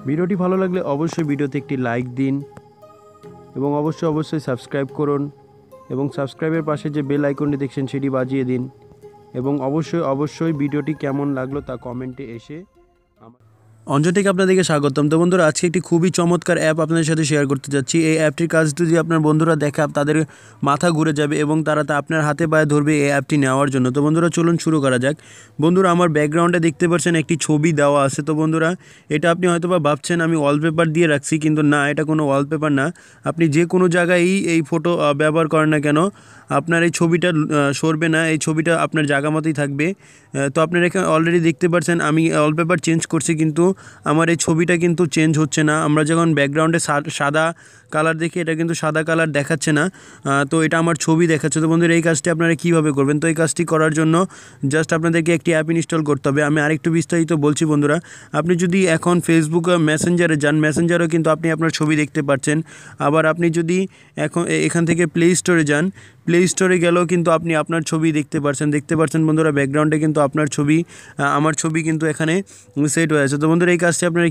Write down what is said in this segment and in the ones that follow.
ভিডিওটি ভালো লাগলে অবশ্যই ভিডিওতে একটি লাইক দিন এবং অবশ্যই সাবস্ক্রাইব করুন এবং সাবস্ক্রাইবের পাশে যে বেল আইকনটি দেখছেন সেটি বাজিয়ে দিন এবং অবশ্যই ভিডিওটি কেমন লাগলো তা কমেন্টে এসে অঞ্জন থেকে আপনাদেরকে স্বাগতম। তো বন্ধুরা, আজকে একটি খুবই চমৎকার অ্যাপ আপনাদের সাথে শেয়ার করতে যাচ্ছি। এই অ্যাপটির কাজ যদি আপনার বন্ধুরা দেখে তাদের মাথা ঘুরে যাবে এবং তারা আপনার হাতে পায়ে ধরবে এই অ্যাপটি নেওয়ার জন্য। তো বন্ধুরা, চলুন শুরু করা যাক। বন্ধুরা, আমার ব্যাকগ্রাউন্ডে দেখতে পাচ্ছেন একটি ছবি দেওয়া আছে। তো বন্ধুরা, এটা আপনি হয়তো বা ভাবছেন আমি ওয়ালপেপার দিয়ে রাখছি, কিন্তু না, এটা কোনো ওয়ালপেপার না। আপনি যে কোনো জায়গায় এই ফটো ব্যবহার করেন না কেন, আপনার এই ছবিটা সরবে না, এই ছবিটা আপনার জায়গা মতোই থাকবে। তো আপনারা এখানে অলরেডি দেখতে পাচ্ছেন আমি ওয়ালপেপার চেঞ্জ করছি, কিন্তু আমার এই ছবিটা কিন্তু চেঞ্জ হচ্ছে না। আমরা যখন ব্যাকগ্রাউন্ডে সাদা কালার দেখি, এটা কিন্তু সাদা কালার দেখাচ্ছে না, তো এটা আমার ছবি দেখাচ্ছে। তো বন্ধুরা, এই কাজটি আপনারা কীভাবে করবেন? তো এই কাজটি করার জন্য জাস্ট আপনাদেরকে একটি অ্যাপ ইনস্টল করতে হবে। আমি আরেকটু বিস্তারিত বলছি বন্ধুরা। আপনি যদি এখন ফেসবুক মেসেঞ্জারে যান, মেসেঞ্জারেও কিন্তু আপনি আপনার ছবি দেখতে পাচ্ছেন। আবার আপনি যদি এখান থেকে প্লে স্টোরে যান, প্লে স্টোরে গেলেও কিন্তু আপনি আপনার ছবি দেখতে পাচ্ছেন বন্ধুরা। ব্যাকগ্রাউন্ডে কিন্তু আপনার ছবি, আমার ছবি কিন্তু এখানে সেট হয়ে আছে। তো বন্ধুরা, এই কাজটি আপনারা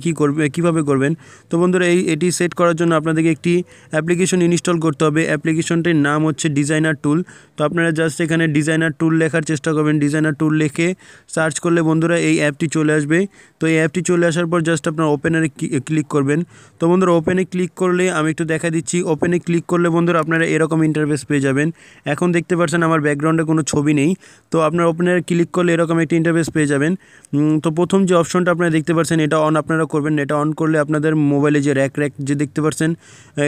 কীভাবে করবেন? তো বন্ধুরা, এটি সেট করার জন্য আপনাদেরকে একটি অ্যাপ্লিকেশন ইনস্টল করতে হবে। অ্যাপ্লিকেশনটির নাম হচ্ছে ডিজাইনার টুল। তো আপনারা জাস্ট এখানে ডিজাইনার টুল লেখার চেষ্টা করবেন। ডিজাইনার টুল লিখে সার্চ করলে বন্ধুরা এই অ্যাপটি চলে আসবে। তো এই অ্যাপটি চলে আসার পর জাস্ট আপনার ওপেনে ক্লিক করবেন। তো বন্ধুরা, ওপেনে ক্লিক করলে আমি একটু দেখা দিচ্ছি। ওপেনে ক্লিক করলে বন্ধুরা আপনারা এরকম ইন্টারফেস পেয়ে যাবেন। এখন দেখতে পাচ্ছেন আমার ব্যাকগ্রাউন্ডে কোনো ছবি নেই। তো আপনার ওপেনে ক্লিক করলে এরকম একটি ইন্টারফেস পেয়ে যাবেন। তো প্রথম যে অপশনটা আপনারা দেখতে পাচ্ছেন, এটা অন আপনারা করবেন। এটা অন করলে আপনাদের মোবাইলে যে র্যাক যে দেখতে পাচ্ছেন,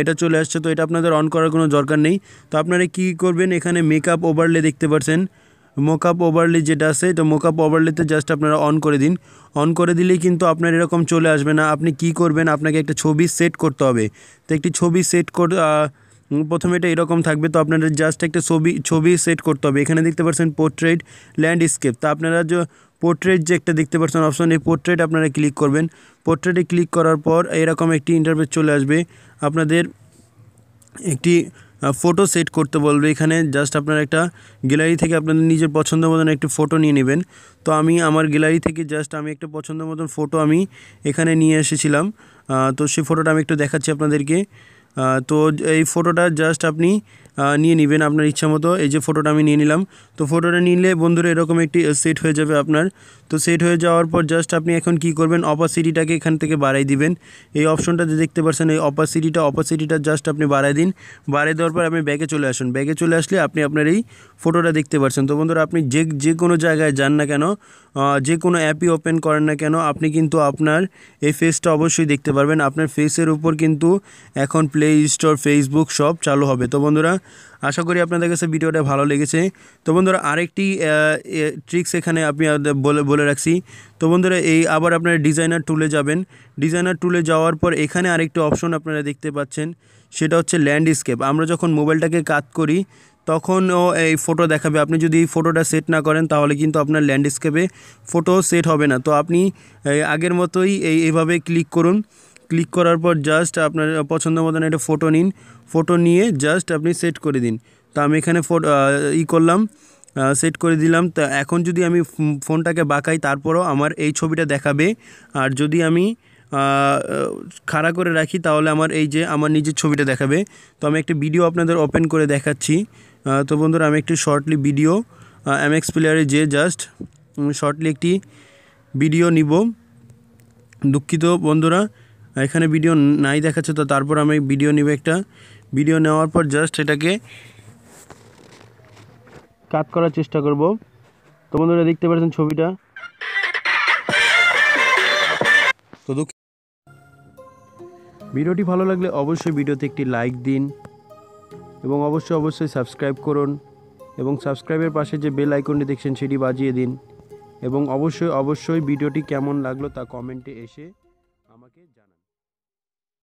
এটা চলে আসছে। তো এটা আপনাদের অন করার কোনো দরকার নেই। তো আপনারা কী করবেন, এখানে মেকআপ ওভারলে দেখতে পাচ্ছেন, মোকআপ ওভারলে যেটা আছে, তো মোকআপ ওভারলেতে জাস্ট আপনারা অন করে দিন। অন করে দিলেই কিন্তু আপনার এরকম চলে আসবে না। আপনি কি করবেন, আপনাকে একটা ছবি সেট করতে হবে। তো একটি ছবি সেট প্রথমে এটা এরকম থাকবে। তো আপনাদের জাস্ট একটা ছবি সেট করতে হবে। এখানে দেখতে পাচ্ছেন পোর্ট্রেট, ল্যান্ডস্কেপ। তো আপনারা যে পোর্ট্রেট যে একটা দেখতে পাচ্ছেন অপশন, এই পোর্ট্রেট আপনারা ক্লিক করবেন। পোর্ট্রেটে ক্লিক করার পর এরকম একটি ইন্টারফেস চলে আসবে। আপনাদের একটি ফটো সেট করতে বলবে। এখানে জাস্ট আপনারা একটা গ্যালারি থেকে আপনাদের নিজের পছন্দ মতন একটি ফটো নিয়ে নেবেন। তো আমি আমার গ্যালারি থেকে জাস্ট আমি একটা পছন্দ মতন ফটো আমি এখানে নিয়ে এসেছিলাম। তো সেই ফটোটা আমি একটু দেখাচ্ছি আপনাদেরকে। তো এই ফটোটা জাস্ট আপনি নিয়ে নেবেন আপনার ইচ্ছা মতো। এই যে ফটোটা আমি নিয়ে নিলাম। তো ফটোটা নিলে বন্ধুরা এরকম একটি সেট হয়ে যাবে আপনার। তো সেট হয়ে যাওয়ার পর জাস্ট আপনি এখন কি করবেন, অপাসিটিটাকে এখান থেকে বাড়াই দিবেন। এই অপশনটা যে দেখতে পাচ্ছেন, এই অপাসিটিটা জাস্ট আপনি বাড়াই দিন। বাড়াই দেওয়ার পর আপনি ব্যাগে চলে আসুন। ব্যাগে চলে আসলে আপনি আপনার এই ফটোটা দেখতে পাচ্ছেন। তো বন্ধুরা, আপনি যে কোনো জায়গায় যান না কেন, যে কোনো অ্যাপই ওপেন করেন না কেন, আপনি কিন্তু আপনার এই ফেসটা অবশ্যই দেখতে পারবেন। আপনার ফেসের উপর কিন্তু এখন প্লে স্টোর, ফেসবুক সব চালু হবে। তো বন্ধুরা, আশা করি আপনাদের কাছে ভিডিওটা ভালো লেগেছে। তো বন্ধুরা, আরেকটি ট্রিক্স এখানে আপনি বলে রাখছি। তো বন্ধুরা, আবার আপনারা ডিজাইনার টুলে যাবেন। ডিজাইনার টুলে যাওয়ার পর এখানে আরেকটি অপশন আপনারা দেখতে পাচ্ছেন, সেটা হচ্ছে ল্যান্ডস্কেপ। আমরা যখন মোবাইলটাকে কাট করি তখনও এই ফটো দেখাবে। আপনি যদি এই ফটোটা সেট না করেন তাহলে কিন্তু আপনার ল্যান্ডস্কেপে ফটো সেট হবে না। তো আপনি আগের মতোই এইভাবে ক্লিক করুন। ক্লিক করার পর জাস্ট আপনার পছন্দ মতন একটা ফটো নিন। ফটো নিয়ে জাস্ট আপনি সেট করে দিন। তো আমি এখানে করলাম, সেট করে দিলাম। তো এখন যদি আমি ফোনটাকে বাঁকাই তারপরও আমার এই ছবিটা দেখাবে। আর যদি আমি খাড়া করে রাখি তাহলে আমার আমার নিজের ছবিটা দেখাবে। তো আমি একটা ভিডিও আপনাদের ওপেন করে দেখাচ্ছি। তো বন্ধুরা, আমি একটি শর্টলি ভিডিও এমএক্স প্লেয়ারে জাস্ট শর্টলি একটি ভিডিও নিব। দুঃখিত বন্ধুরা, এখানে ভিডিও নাই দেখাচ্ছে। তো তারপর আমি ভিডিও নিব। একটা ভিডিও নেওয়ার পর জাস্ট এটাকে কাট করার চেষ্টা করব। তো বন্ধুরা, দেখতে পাচ্ছেন ছবিটা। তো ভিডিওটি ভালো লাগলে অবশ্যই ভিডিওতে একটি লাইক দিন এবং অবশ্যই সাবস্ক্রাইব করুন এবং সাবস্ক্রাইবের পাশে যে বেল আইকনটি দেখছেন সেটি বাজিয়ে দিন এবং অবশ্যই ভিডিওটি কেমন লাগলো তা কমেন্টে এসে আমাকে জানান।